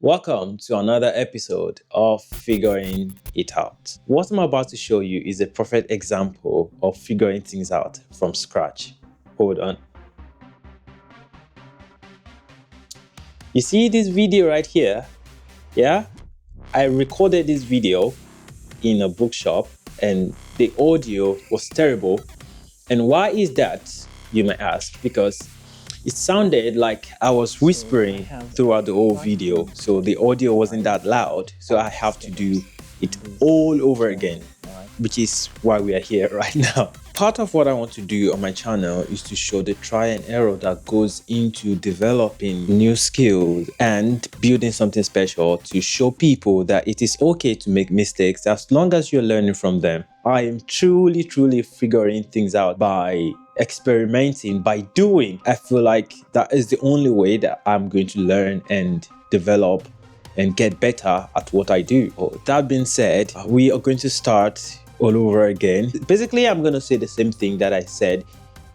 Welcome to another episode of Figuring It Out. What I'm about to show you is a perfect example of figuring things out from scratch. Hold on. You see this video right here? Yeah? I recorded this video in a bookshop and the audio was terrible. And why is that, you may ask? Because it sounded like I was whispering throughout the whole video, so the audio wasn't that loud, so I have to do it all over again, which is why we are here right now. Part of what I want to do on my channel is to show the try and error that goes into developing new skills and building something special to show people that it is okay to make mistakes as long as you're learning from them. I am truly figuring things out by experimenting, by doing. I feel like that is the only way that I'm going to learn and develop and get better at what I do. That being said, we are going to start all over again. Basically, I'm going to say the same thing that I said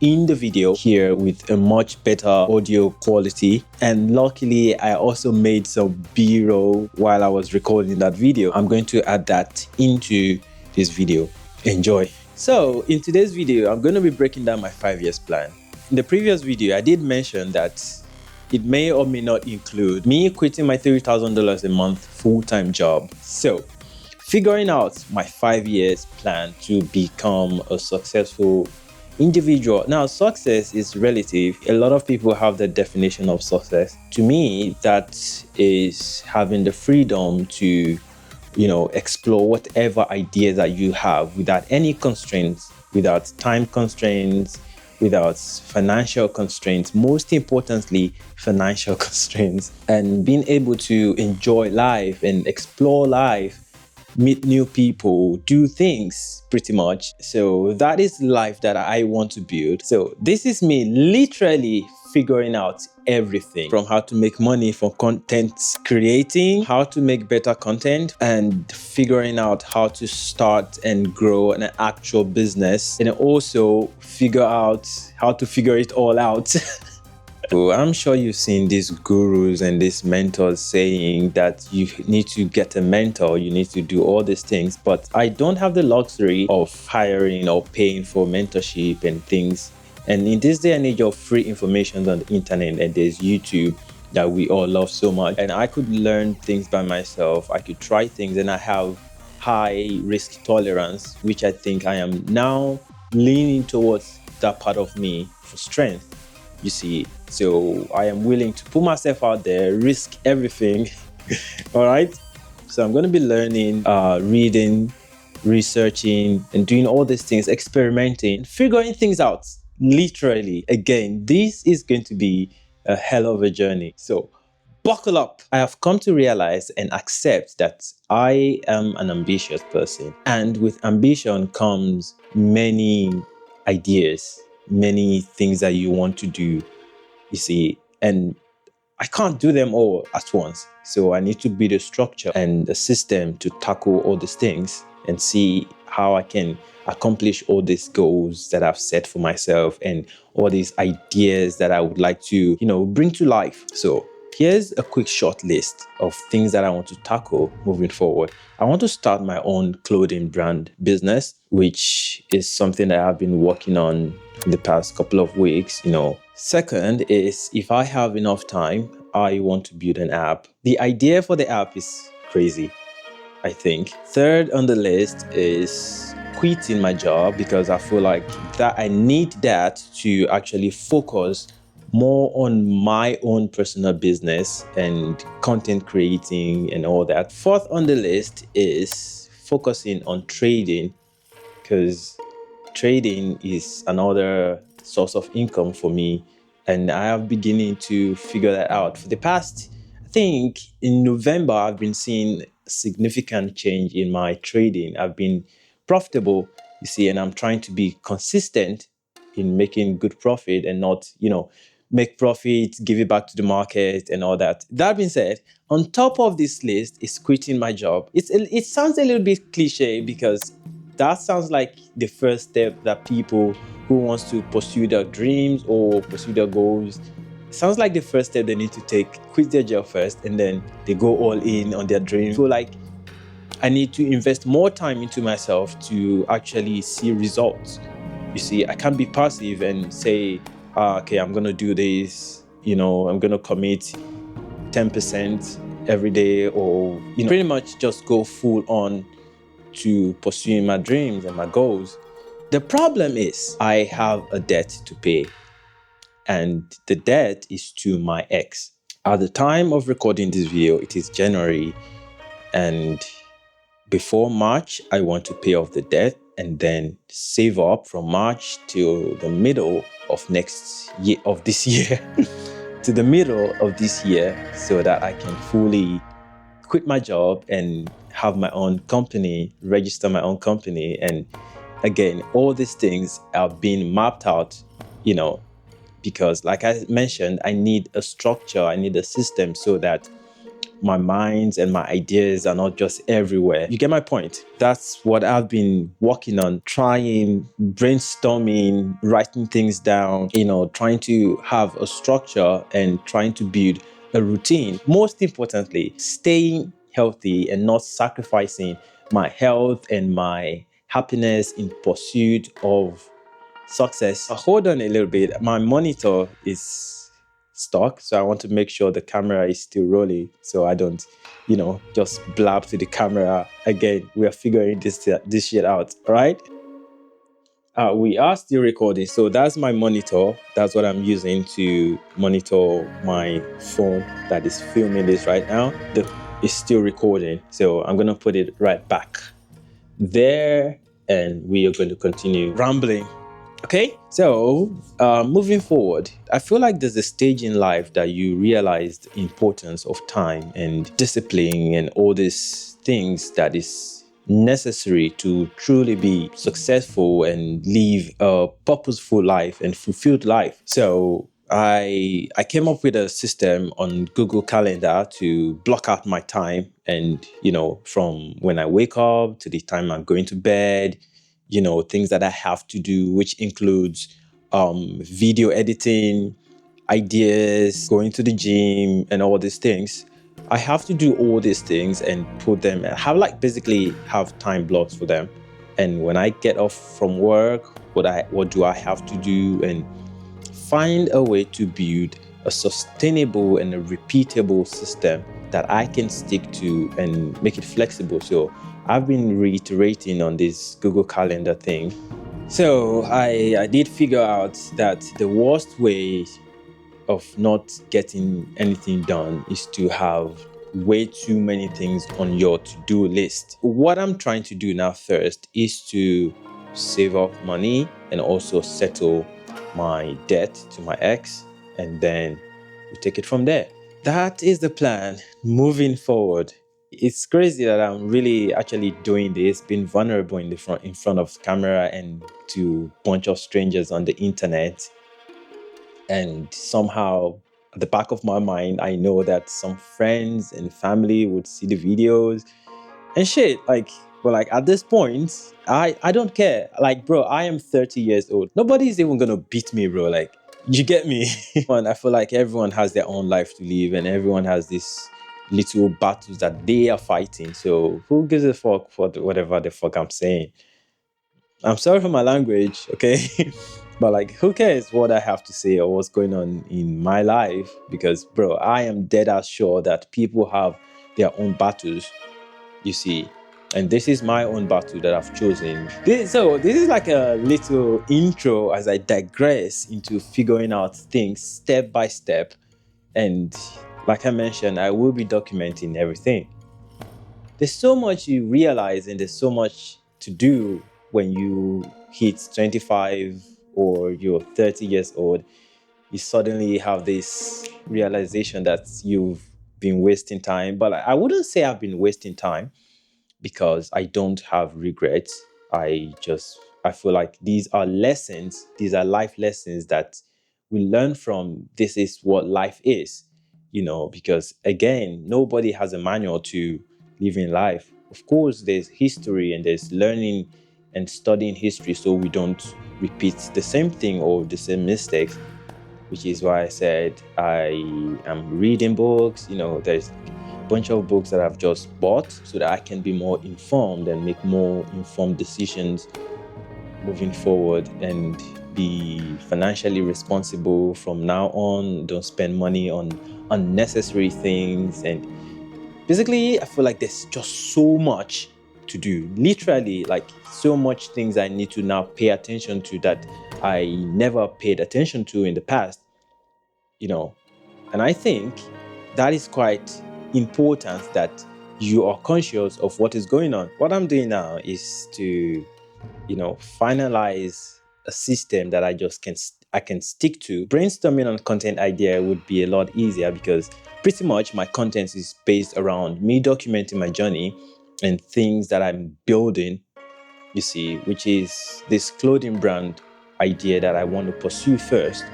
in the video here with a much better audio quality, and luckily I also made some b-roll while I was recording that video. I'm going to add that into this video. Enjoy. So in today's video, I'm going to be breaking down my 5 years plan. In the previous video, I did mention that it may or may not include me quitting my $3,000 a month full-time job. So figuring out my 5 years plan to become a successful individual. Now, success is relative. A lot of people have the definition of success. To me, that is having the freedom to explore whatever idea that you have without any constraints, without time constraints, without financial constraints, most importantly, financial constraints, and being able to enjoy life and explore life, meet new people, do things pretty much. So that is the life that I want to build. So this is me literally figuring out everything from how to make money from content creating, how to make better content, and figuring out how to start and grow an actual business, and also figure out how to figure it all out. So I'm sure you've seen these gurus and these mentors saying that you need to get a mentor, you need to do all these things, but I don't have the luxury of hiring or paying for mentorship and things. And in this day and age of free information on the internet, and there's YouTube that we all love so much, and I could learn things by myself, I could try things, and I have high risk tolerance, which I think I am now leaning towards that part of me for strength. You see, so I am willing to put myself out there, risk everything. All right. So I'm going to be learning, reading, researching, and doing all these things, experimenting, figuring things out. Literally, again, this is going to be a hell of a journey. So buckle up. I have come to realize and accept that I am an ambitious person. And with ambition comes many ideas, many things that you want to do, you see, and I can't do them all at once. So I need to build a structure and a system to tackle all these things and see how I can accomplish all these goals that I've set for myself and all these ideas that I would like to, bring to life. So here's a quick short list of things that I want to tackle moving forward. I want to start my own clothing brand business, which is something that I've been working on in the past couple of weeks. Second is, if I have enough time, I want to build an app. The idea for the app is crazy, I think. Third on the list is quitting my job, because I feel like that I need that to actually focus more on my own personal business and content creating and all that. Fourth on the list is focusing on trading, because trading is another source of income for me, and I am beginning to figure that out. For the past, I think in November, I've been seeing significant change in my trading. I've been profitable, you see, and I'm trying to be consistent in making good profit and not, make profit, give it back to the market and all that. That being said, on top of this list is quitting my job. It sounds a little bit cliche, because that sounds like the first step that people who wants to pursue their dreams or pursue their goals sounds like the first step they need to take, quit their job first, and then they go all in on their dream. I feel like I need to invest more time into myself to actually see results. You see, I can't be passive and say, okay, I'm going to do this, I'm going to commit 10% every day, or, pretty much just go full on to pursuing my dreams and my goals. The problem is I have a debt to pay, and the debt is to my ex. At the time of recording this video, it is January, and before March, I want to pay off the debt and then save up from March till the middle of this year to the middle of this year, so that I can fully quit my job and have my own company, register my own company. And again, all these things are being mapped out, because like I mentioned, I need a structure, I need a system so that my minds and my ideas are not just everywhere. You get my point? That's what I've been working on, trying, brainstorming, writing things down, trying to have a structure and trying to build a routine. Most importantly, staying healthy and not sacrificing my health and my happiness in pursuit of success. Hold on a little bit. My monitor is stuck, so I want to make sure the camera is still rolling, so I don't, just blab to the camera. Again, we are figuring this shit out, all right? We are still recording, so that's my monitor. That's what I'm using to monitor my phone that is filming this right now. It's still recording, so I'm gonna put it right back there, and we are going to continue rambling. Okay, so moving forward, I feel like there's a stage in life that you realize the importance of time and discipline and all these things that is necessary to truly be successful and live a purposeful life and fulfilled life. So I came up with a system on Google Calendar to block out my time, and from when I wake up to the time I'm going to bed, things that I have to do, which includes video editing, ideas, going to the gym, and all these things. I have to do all these things and put them, basically have time blocks for them. And when I get off from work, what do I have to do, and find a way to build a sustainable and a repeatable system that I can stick to and make it flexible. So I've been reiterating on this Google Calendar thing. So I did figure out that the worst way of not getting anything done is to have way too many things on your to-do list. What I'm trying to do now first is to save up money and also settle my debt to my ex, and then we take it from there. That is the plan moving forward. It's crazy that I'm really actually doing this, being vulnerable in front of camera and to a bunch of strangers on the internet. And somehow at the back of my mind, I know that some friends and family would see the videos and shit. But at this point, I don't care. Bro, I am 30 years old. Nobody's even gonna beat me, bro. You get me? And I feel like everyone has their own life to live, and everyone has this little battles that they are fighting. So who gives a fuck for whatever the fuck I'm saying? I'm sorry for my language, okay? But who cares what I have to say or what's going on in my life? Because, bro, I am dead as sure that people have their own battles, you see. And this is my own battle that I've chosen. This is like a little intro as I digress into figuring out things step by step. And like I mentioned, I will be documenting everything. There's so much you realize, and there's so much to do when you hit 25 or you're 30 years old. You suddenly have this realization that you've been wasting time. But I wouldn't say I've been wasting time, because I don't have regrets. I feel like these are lessons, these are life lessons that we learn from. This is what life is, because again, nobody has a manual to living life. Of course, there's history and there's learning and studying history so we don't repeat the same thing or the same mistakes. which is why I said I am reading books. There's a bunch of books that I've just bought so that I can be more informed and make more informed decisions moving forward and be financially responsible from now on. Don't spend money on unnecessary things. And basically, I feel like there's just so much to do. Literally, like so much things I need to now pay attention to that I never paid attention to in the past. And I think that is quite important that you are conscious of what is going on. What I'm doing now is to finalize a system that I can stick to. Brainstorming on content idea would be a lot easier because pretty much my content is based around me documenting my journey and things that I'm building, which is this clothing brand idea that I want to pursue first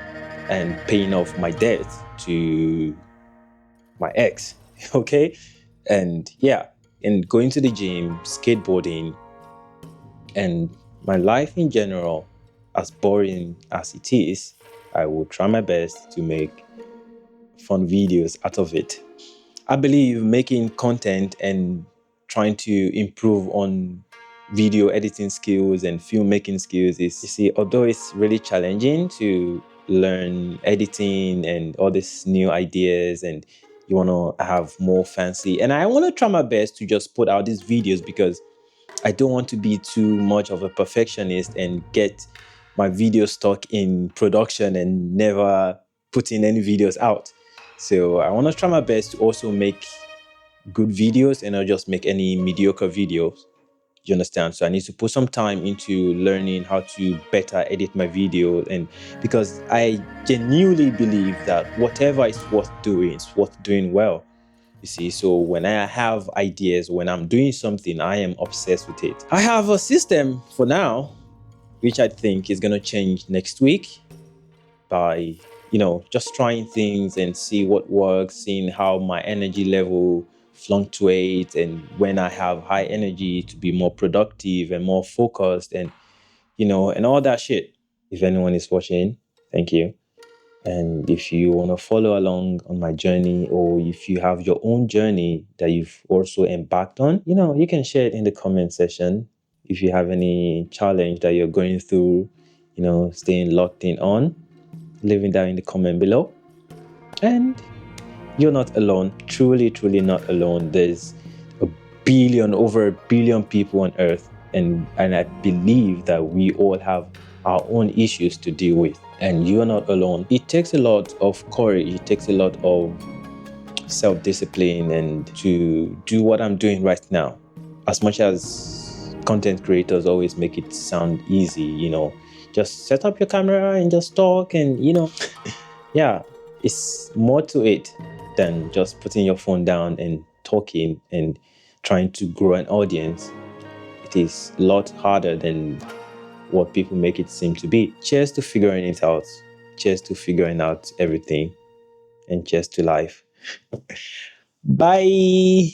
and paying off my debt to my ex. Okay. And going to the gym, skateboarding, and my life in general, as boring as it is, I will try my best to make fun videos out of it. I believe making content and trying to improve on video editing skills and filmmaking skills is, although it's really challenging to learn editing and all these new ideas, and you want to have more fancy, and I want to try my best to just put out these videos because I don't want to be too much of a perfectionist and get my video stuck in production and never putting any videos out. So I want to try my best to also make good videos and not just make any mediocre videos. You understand? So I need to put some time into learning how to better edit my video, and because I genuinely believe that whatever is worth doing is worth doing well. So when I have ideas, when I'm doing something, I am obsessed with it. I have a system for now, which I think is going to change next week by, just trying things and see what works, seeing how my energy level fluctuates, and when I have high energy to be more productive and more focused and, and all that shit. If anyone is watching, thank you. And if you want to follow along on my journey, or if you have your own journey that you've also embarked on, you can share it in the comment section. If you have any challenge that you're going through, staying locked in on, leave it down in the comment below. And you're not alone, truly, truly not alone. There's over a billion people on earth. And I believe that we all have our own issues to deal with, and you're not alone. It takes a lot of courage, it takes a lot of self-discipline, and to do what I'm doing right now. As much as content creators always make it sound easy, just set up your camera and just talk, and yeah, it's more to it than just putting your phone down and talking and trying to grow an audience. It is a lot harder than what people make it seem to be. Cheers to figuring it out. Cheers to figuring out everything. And cheers to life. Bye.